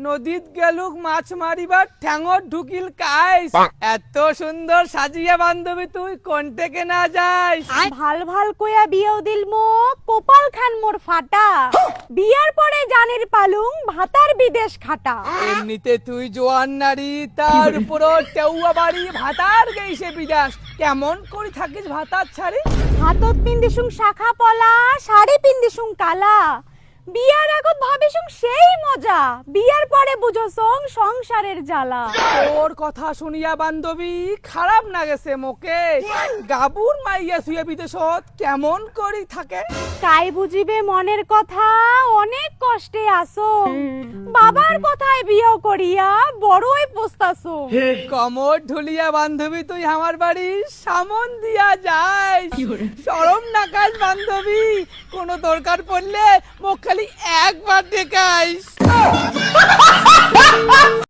নদীত গেলুক মাছ মারিবার ঠ্যাঙর ঢুকিল কাইস। এত সুন্দর সাজিয়া বান্ধবী তুই কোনটেকে না যাইস। ভাল ভাল কইয়া বিয়েও দিল মো কপাল খান মোর ফাটা, বিয়ার পরে জানির পালুং ভাতার বিদেশ খাটা। এমনিতে তুই জোয়ান নারী, তার উপর টেউয়া বাড়ি, ভাতার গেইছে বিদেশ, কেমন করে থাকিস ভাতার ছাড়ি? হাতত পিন্দিসুং শাখা পলা, শাড়ি পিন্দিসুং কালা। বিয়ার আগত ভাবিসুং সেই মজা, বিয়ার পরে বুঝোসং সংসারের জ্বালা। তোর কথা শুনিয়া বান্ধবী খারাপ না গেছে মোকে। গাবুর মাইয়া শুয়ে বিদেশত কেমন করি থাকে? কাই বুঝিবে মনের কথা, অনেক কষ্টে আসো। বাবার কথায় বিয়ে করিয়া বড়ই পস্তাছো। কমর ঢুলিয়া বান্ধবী তুই আমার বাড়ি সামন দিয়া যাইস। শরম নাকাস বান্ধবী, কোনো দরকার পড়লে মোক খালি একবার দেখাইস।